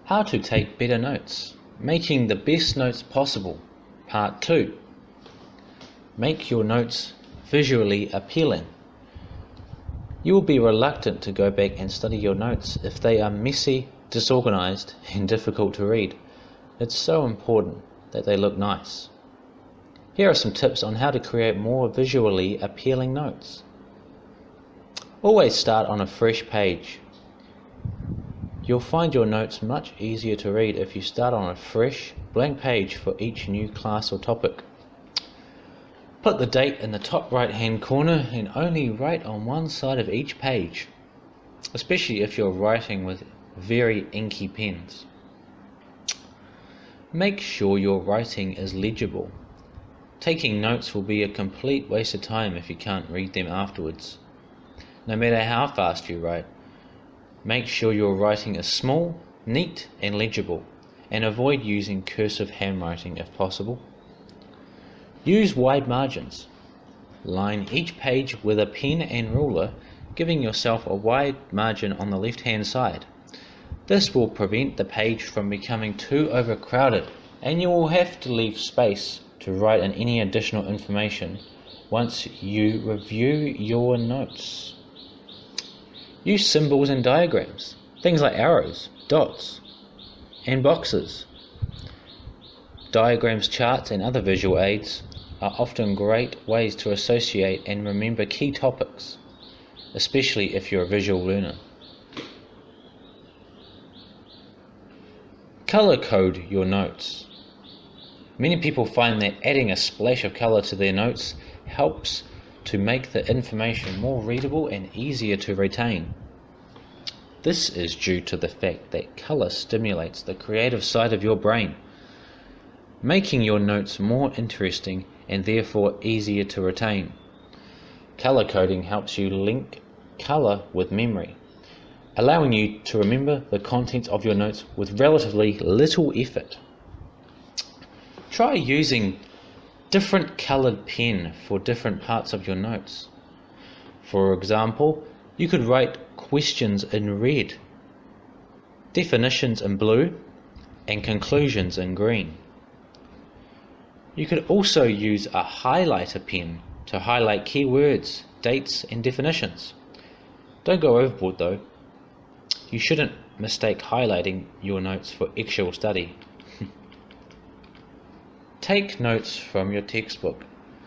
How to take better notes. Making the best notes possible. Part 2. Make your notes visually appealing. You will be reluctant to go back and study your notes if they are messy, disorganized, and difficult to read. It's so important that they look nice. Here are some tips on how to create more visually appealing notes. Always start on a fresh page. You'll find your notes much easier to read if you start on a fresh, blank page for each new class or topic. Put the date in the top right-hand corner and only write on one side of each page, especially if you're writing with very inky pens. Make sure your writing is legible. Taking notes will be a complete waste of time if you can't read them afterwards. No matter how fast you write, make sure your writing is small, neat and legible, and avoid using cursive handwriting if possible. Use wide margins. Line each page with a pen and ruler, giving yourself a wide margin on the left-hand side. This will prevent the page from becoming too overcrowded, and you will have to leave space to write in any additional information once you review your notes. Use symbols and diagrams, things like arrows, dots, and boxes. Diagrams, charts, and other visual aids are often great ways to associate and remember key topics, especially if you're a visual learner. Color code your notes. Many people find that adding a splash of color to their notes helps to make the information more readable and easier to retain. This is due to the fact that color stimulates the creative side of your brain, making your notes more interesting and therefore easier to retain. Color coding helps you link color with memory, allowing you to remember the contents of your notes with relatively little effort. Try using different colored pen for different parts of your notes. For example, you could write questions in red, definitions in blue, and conclusions in green. You could also use a highlighter pen to highlight keywords, dates, and definitions. Don't go overboard though. You shouldn't mistake highlighting your notes for actual study. Take notes from your textbook.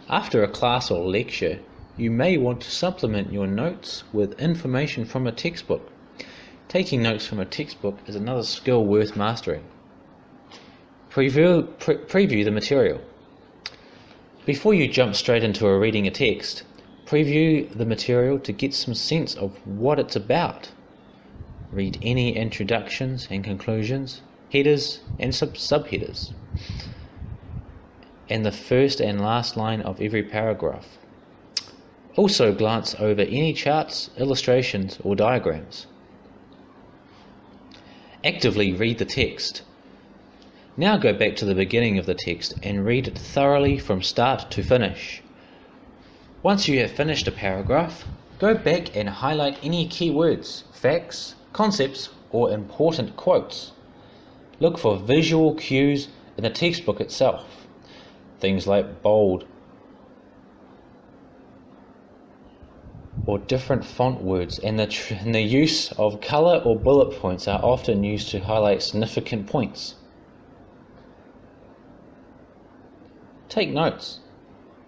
After a class or lecture, you may want to supplement your notes with information from a textbook. Taking notes from a textbook is another skill worth mastering. Preview the material. Before you jump straight into reading a text, preview the material to get some sense of what it's about. Read any introductions and conclusions, headers and subheaders, and the first and last line of every paragraph. Also glance over any charts, illustrations or diagrams. Actively read the text. Now go back to the beginning of the text and read it thoroughly from start to finish. Once you have finished a paragraph, go back and highlight any keywords, facts, concepts or important quotes. Look for visual cues in the textbook itself. Things like bold or different font words, and the use of color or bullet points are often used to highlight significant points. Take notes.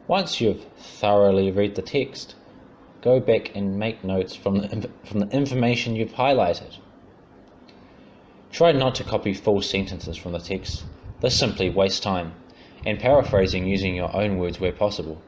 Once you've thoroughly read the text, go back and make notes from the information you've highlighted. Try not to copy full sentences from the text. This simply wastes time, and paraphrasing using your own words where possible.